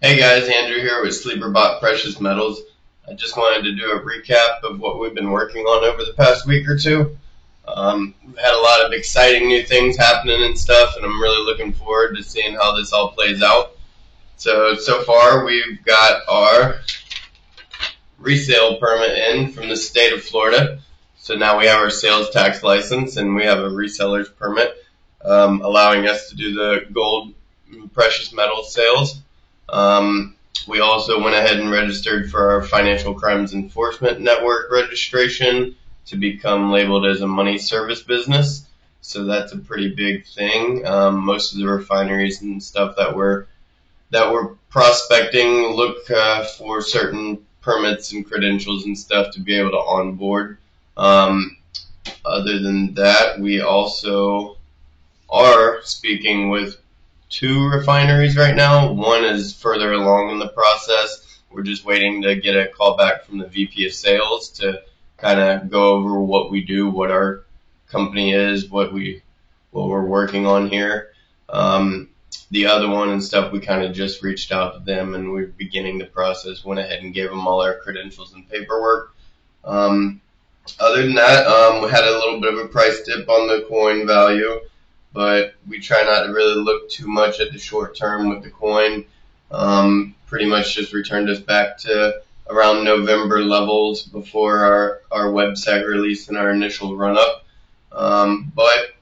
Hey guys, Andrew here with Sleeperbot Precious Metals. I just wanted to do a recap of what we've been working on over the past week or two. We've had a lot of exciting new things happening and stuff, and I'm really looking forward to seeing how this all plays out. So far we've got our resale permit in from the state of Florida. So now we have our sales tax license and we have a reseller's permit, allowing us to do the gold precious metal sales. We also went ahead and registered for our Financial Crimes Enforcement Network registration to become labeled as a money service business. So that's a pretty big thing. Most of the refineries and stuff that we're prospecting look for certain permits and credentials and stuff to be able to onboard. Other than that, we also are speaking with two refineries right now. One is further along in the process. We're just waiting to get a call back from the VP of Sales to kind of go over what we do, what our company is, what we're working on here. The other one and stuff, we kind of just reached out to them and we're beginning the process. Went ahead and gave them all our credentials and paperwork. Other than that, we had a little bit of a price dip on the coin value, but we try not to really look too much at the short term with the coin. Pretty much just returned us back to around November levels before our website release and our initial run up. But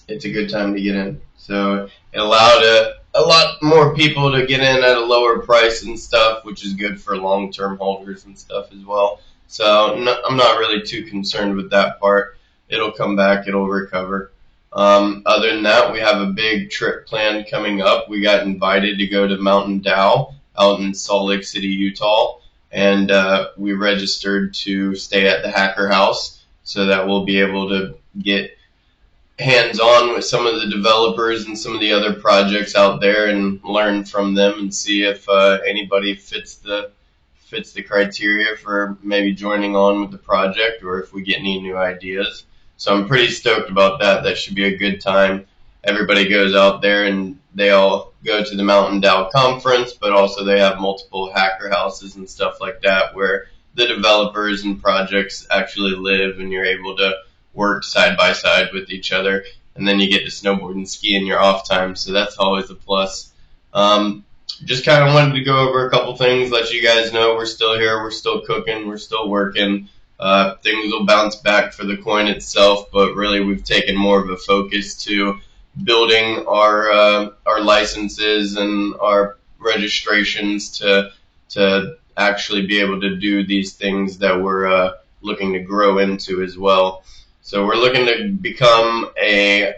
it's a good time to get in. So it allowed a lot more people to get in at a lower price and stuff, which is good for long-term holders and stuff as well. So I'm not really too concerned with that part. It'll come back. It'll recover. Other than that, we have a big trip planned coming up. We got invited to go to Mountain Dow out in Salt Lake City, Utah, and we registered to stay at the Hacker House so that we'll be able to get hands-on with some of the developers and some of the other projects out there and learn from them and see if anybody fits the criteria for maybe joining on with the project or if we get any new ideas. So I'm pretty stoked about that. That should be a good time. Everybody goes out there and they all go to the Mountain Dow conference, but also they have multiple hacker houses and stuff like that where the developers and projects actually live and you're able to work side by side with each other. And then you get to snowboard and ski in your off time, so that's always a plus. Just kind of wanted to go over a couple things, let you guys know we're still here, we're still cooking, we're still working. Things will bounce back for the coin itself, but really we've taken more of a focus to building our licenses and our registrations to actually be able to do these things that we're looking to grow into as well. So we're looking to become an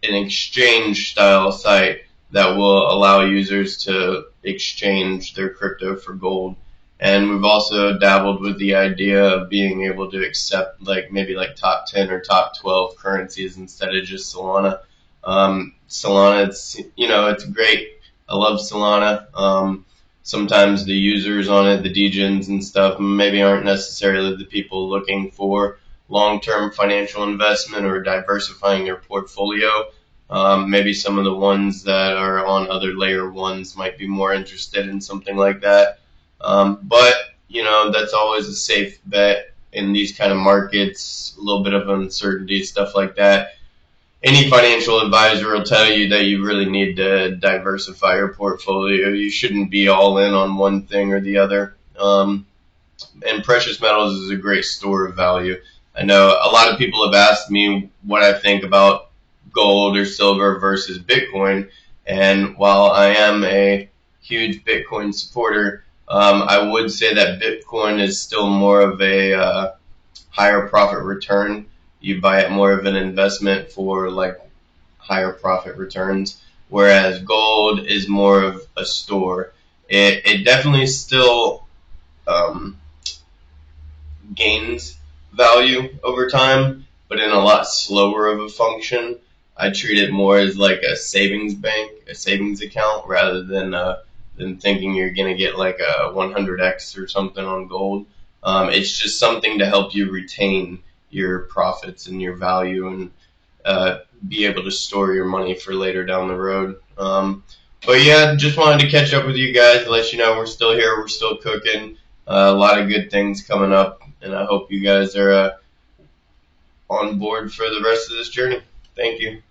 exchange style site that will allow users to exchange their crypto for gold. And we've also dabbled with the idea of being able to accept maybe top 10 or top 12 currencies instead of just Solana. Solana, it's great. I love Solana. Sometimes the users on it, the degens and stuff, maybe aren't necessarily the people looking for long-term financial investment or diversifying their portfolio. Maybe some of the ones that are on other layer ones might be more interested in something like that. But that's always a safe bet in these kind of markets, a little bit of uncertainty, stuff like that. Any financial advisor will tell you that you really need to diversify your portfolio. You shouldn't be all in on one thing or the other. And precious metals is a great store of value. I know a lot of people have asked me what I think about gold or silver versus Bitcoin, and while I am a huge Bitcoin supporter, I would say that Bitcoin is still more of a higher profit return. You buy it more of an investment for higher profit returns, whereas gold is more of a store. It definitely still gains value over time, but in a lot slower of a function. I treat it more as like a savings bank, a savings account, rather than thinking you're gonna get like a 100x or something on gold. It's just something to help you retain your profits and your value and be able to store your money for later down the road. But yeah, just wanted to catch up with you guys, let you know we're still here, we're still cooking. A lot of good things coming up, and I hope you guys are on board for the rest of this journey. Thank you.